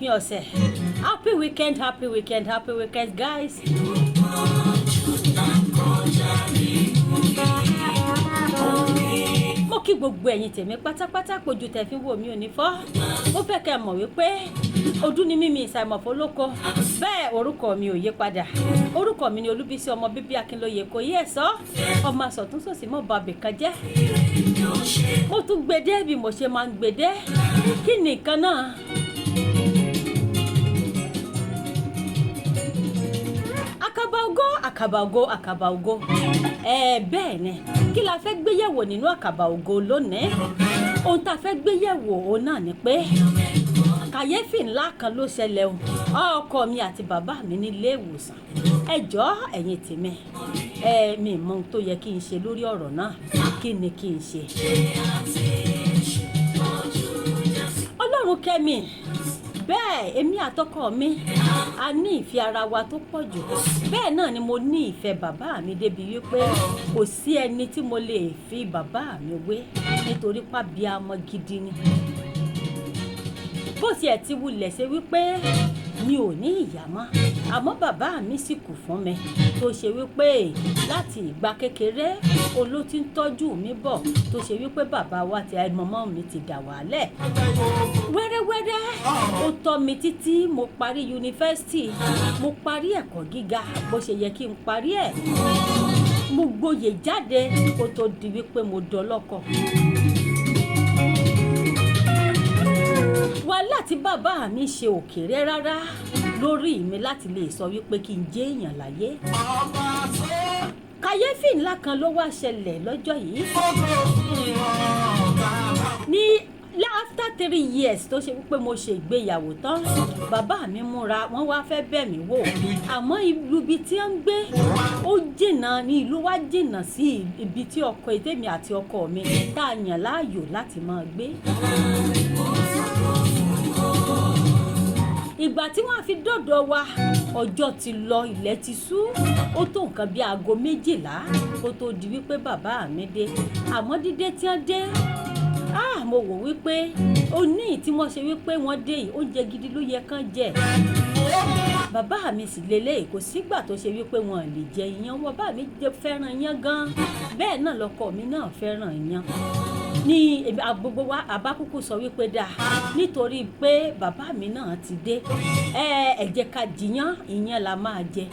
òpin ọ̀sẹ̀. Happy weekend guys. Mo kí gbogbo ẹ̀yin tèmi pátápátá pojú tẹ́ fi wò mí ò ní fọ́. Mo fẹ́ kẹ́ mọ̀ wípé ọdún ni mímí ìsàìmọ̀fọ́ lóko. Bẹ́ẹ̀ orúkọ mi ò yí padà. Orúkọ mi ni Olúbísí ọmọ bíbí Akínlóye kò yí ẹ̀sọ́. Ọmọ àsọ̀tún sòsì mọ́ bàbí kan jẹ́. Mo tún gbèdé bí mo ṣe máa ń gbèdé. Kí ni nǹkan náà? Àkàbà ògo. Bẹ́ẹ̀ ni kí la fẹ́ gbéyẹ̀wò nínú àkàbà ògo lónìí? Ohun tá a fẹ́ gbéyẹ̀wò òun náà ni pé kàyéfì ńlá kan ló ṣẹlẹ̀ o. Ọkọ mi àti bàbá mi nílé ìwòsàn. Ẹ jọ̀ọ́ ẹ̀yin tèmi. Mi mọ ohun tó yẹ kí n ṣe lórí ọ̀rọ̀ náà. Kí ni kí n ṣe? Ọlọ́run kẹ́mi. Bẹ́ẹ̀ èmi àtọkọ mi a ní ìfẹ́ ara wa tó pọ̀ jù. Bẹ́ẹ̀ náà ni mo ní ìfẹ́ bàbá mi débi wípé kò sí ẹni tí mo lè fi bàbá mi wé nítorí pàbíamọ gidi ni. Bó tiẹ̀ ti wulẹ̀ ṣe wípé mi ò ní ìyá mọ́, àmọ́ bàbá mi sì kù fún mi tó ṣe wípé láti ìgbà kékeré olú ti ń tọ́jú mi bọ̀ tó ṣe wípé bàbá wa ti mọ́mọ́ mi ti dà wálẹ̀. Wẹ́rẹ́wẹ́rẹ́ ó tọ́ mi títí mo parí yunifásitì, mo parí ẹ̀kọ́ gíga bó ṣe yẹ kí n parí ẹ̀. Mo gboyè jáde kó tó di wípé mo dọlọ́kọ. Wàhálà tí bàbá mi ṣe ò kéré rárá lórí mi láti lè sọ wípé kí n jẹ́ èèyàn láyé. Kàyéfì ńlá kan ló wá ṣẹlẹ̀ lọ́jọ́ yìí. Ní after 3 years tó ṣe wípé mo ṣe ìgbéyàwó tán, bàbá mi múra wọ́n wá fẹ́ bẹ̀ mí wò. Àmọ́ ìlú ibi tí wọ́n ń gbé ó jìnnà, ní ìlú wa jìnnà sí ibi tí ọkọ ètèmi àti ọkọ mi tá a yàn láàyò láti máa gbé. Ìgbà tí wọ́n fi dọ́dọ̀ wa ọjọ́ ti lọ, ilẹ̀ ti ṣú. Ó tó nǹkan bí aago 12 kó tó di wípé bàbá mi dé. Àmọ́ dídé tí wọ́n dé, mo wò wípé ó ní tí wọ́n ṣe wípé wọ́n dé yìí oúnjẹ gidi ló yẹ kán jẹ. Bàbá mi sì lélẹ̀ kò sígbà tó ṣe wípé wọn lè jẹ iyán. Bàbá mi fẹ́ràn iyán gan. Bẹ́ẹ̀ náà lọkọ mi náà fẹ́ràn iyán. Ní gbogbo wa àbákúkú sọ wípé dáa nítorí pé bàbá mi náà ti dé. Ẹ jẹ́ ká jiyán, iyán la máa jẹ.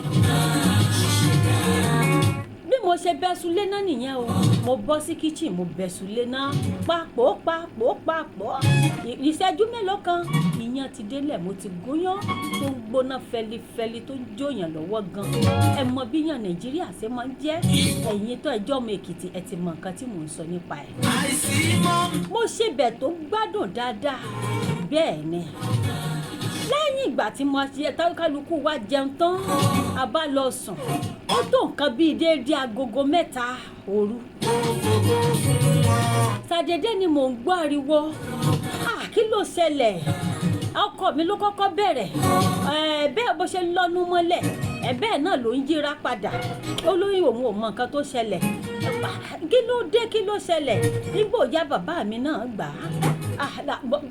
Bí mo ṣe bẹ́sùlé náà nìyẹn o. Mo bọ́ sí kitchen mo bẹ́sùlé náà papọ̀. Ìṣẹ́jú mélòó kan iyán ti délẹ̀, mo ti gúnyán tó ń gbóná fẹlifẹli tó ń jóyàn lọ́wọ́ gan. Ẹ mọ bí yàn Nàìjíríà ṣe máa ń jẹ́. Ẹ̀yin tó ẹjọ́ ọmọ Èkìtì ẹ ti mọ nǹkan tí mò ń sọ nípa ẹ̀. Mo ṣe bẹ̀ tó gbádùn dáadáa. Bẹ́ẹ̀ ni lẹ́yìn ìgbà tí mo ṣe kálukú wa jẹun tán, a bá lọ sùn. Ó tó nǹkan bíi déédé agogo 3 òru. Ṣàdédé ni mò ń gbọ́ ariwo. Kí ló ṣẹlẹ̀? Ọkọ mi ló kọ́kọ́ bẹ̀rẹ̀. Bẹ́ẹ̀ bó ṣe lọ́nu mọ́lẹ̀. Bẹ́ẹ̀ náà ló ń yíra padà. Olóyún òun ò mọ nǹkan tó ṣẹlẹ̀. Kí ló dé? Kí ló ṣẹlẹ̀? Nígbò ya bàbá mi náà gbà á.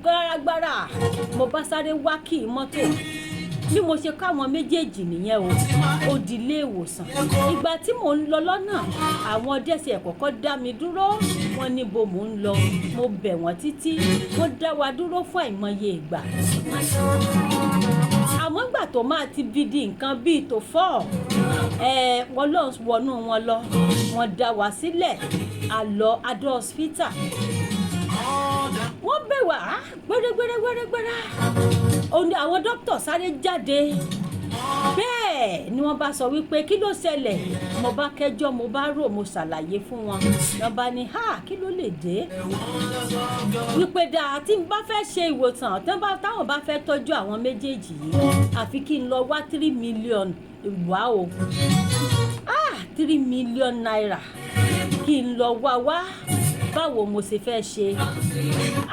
Gbáragbára mo bá sáré wá kí mọ́tò. Bí mo ṣe káwọn méjèèjì nìyẹn o. Ó di ilé ìwòsàn. Ìgbà tí mò ń lọ lọ́nà, àwọn dẹ́sẹ̀ kọ́kọ́ dá mi dúró. Wọ́n ní bo mò ń lọ. Mo bẹ̀ wọ́n títí. Wọ́n dá wa dúró fún àìmọye ìgbà. Àmọ́ ìgbà tó máa ti bí di nǹkan bíi tó 4, wọ́n lọ wọnú wọn lọ. Wọ́n dá wa sílẹ̀. A lọ adó hospital. Wọ́n bẹ̀ wá gbẹ́rẹ́gbẹ́rẹ́. Àwọn dókítà sáré jáde. Bẹ́ẹ̀ ni wọ́n bá sọ wípé kí ló ṣẹlẹ̀? Mo bá kẹ́jọ́, mo bá rò, mo ṣàlàyé fún wọn. Wọ́n bá ní kí ló lè dé? Wípé dáa tí n bá fẹ́ ṣe ìwòsàn táwọn bá fẹ́ tọ́jú àwọn méjèèjì yìí, àfi kí n lọ wá 3 million wá o. 3 million naira kí n lọ wá. Báwo mo ṣe fẹ́ ṣe?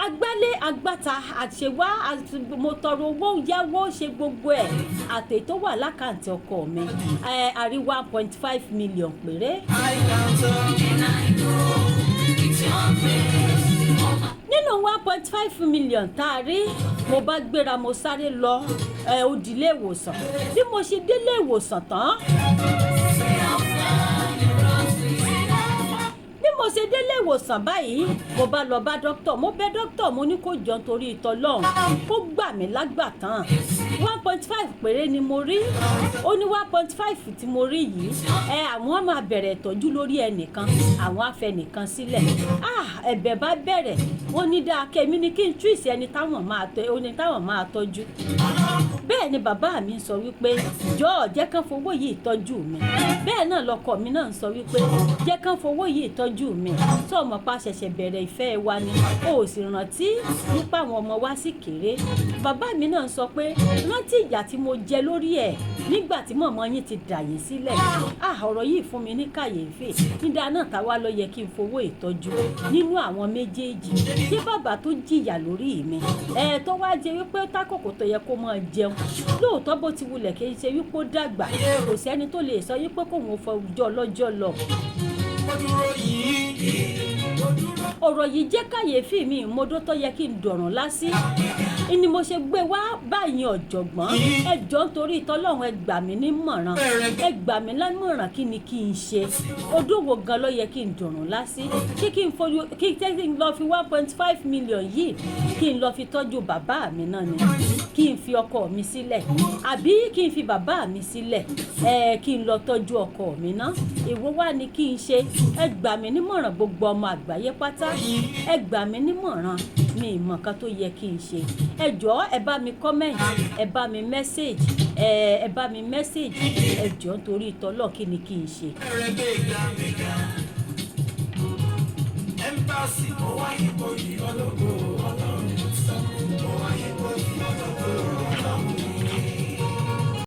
Agbálé agbáta àṣewá mo tọrọ owó yáwó ṣe gbogbo ẹ̀. Àtè tó wà lákàntì ọkọ mi àrí 1.5 million péré. Nínú nínú 1.5 million tá a rí mo bá gbéra mo sáré lọ òdìlé ìwòsàn bí mo ṣe délé ìwòsàn tán mo ṣe délé ìwòsàn báyìí mo bá lọ bá dókítà mo bẹ̀ dókítà mo ní kó jọ nítorí ìtọ́lọ́run kó gbà mí lágbàtàn 1.5 péré ni mo rí ó ní 1.5 tí mo rí yìí àwọn máa bẹ̀rẹ̀ ìtọ́jú lórí ẹnìkan àwọn afẹnìkan sílẹ̀ ẹ̀bẹ̀ bá bẹ̀rẹ̀ wọ́n ní dáa kẹ́mi ní kí n túìsì ẹni táwọn máa tọ́jú bẹ́ẹ̀ ni bàbá mi sọ wípé jọ̀ọ́ jẹ́ kán fowó yìí tọ́jú mi bẹ́ẹ̀ náà lọkọ mi náà sọ wípé jẹ́ kán fowó yìí tọ́jú mi tó ọmọ pa ṣẹ̀ṣẹ̀ bẹ̀rẹ̀ ìfẹ́ wa ni ó sì rántí nípa àwọn ọmọ wa sì kéré bàbá mi náà sọ pé rántí ìyà tí mo jẹ lórí ẹ̀ nígbà tí mọ̀mọ́ yín ti dà yín sílẹ̀ ọ̀rọ̀ yìí fún mi ní kàyéfì nígbà náà táwa ló yẹ kí n fowó ìtọ́jú nínú àwọn méjèèjì tí bàbá tó jìyà lórí mi tó wá jẹ wípé tákòkò tó yẹ kó máa jẹun lóòótọ́ bó ti wulẹ̀ kì í ṣe wípé ó dàgbà kò sẹ́ni tó lè sọ wípé kóun fọjọ́ lọ́jọ́ lọ. ọ̀rọ̀ yìí jẹ́ kàyéfì mi ìmọ̀dó tó yẹ kí n dọ̀rùn lásì ni mo ṣe gbé wá báyìí ọ̀jọ̀gbọ́n ẹ jọ̀ọ́ nítorí ìtọ́lọ́run ẹ gbà mí nímọ̀ràn ẹ gbà mí lámọ̀ràn kí ni kí n ṣe odòwò gan ló yẹ kí n dọ̀rùn lásì kí n lọ fi 1.5 million yìí kí n lọ fi tọ́jú bàbá mi náà ni kí n fi ọkọ mi sílẹ̀ àbí kí n fi bàbá mi sílẹ̀ kí n lọ tọ́jú ọkọ mi náà èwo wá ni kí n ṣe ẹ gbà mí nímọ̀ràn gbogbo ọmọ àgbáyé pátá ẹ gbà mí nímọ̀ràn mi ìmọ̀ kan tó yẹ kí n ṣe ẹ jọ̀ọ́ ẹ bá mi comment ẹ bá mi message ẹ bá mi message ẹ jọ̀ọ́ nítorí ìtọ́lọ̀ kí ni kí n ṣe. Embassy, oh, I ain't going to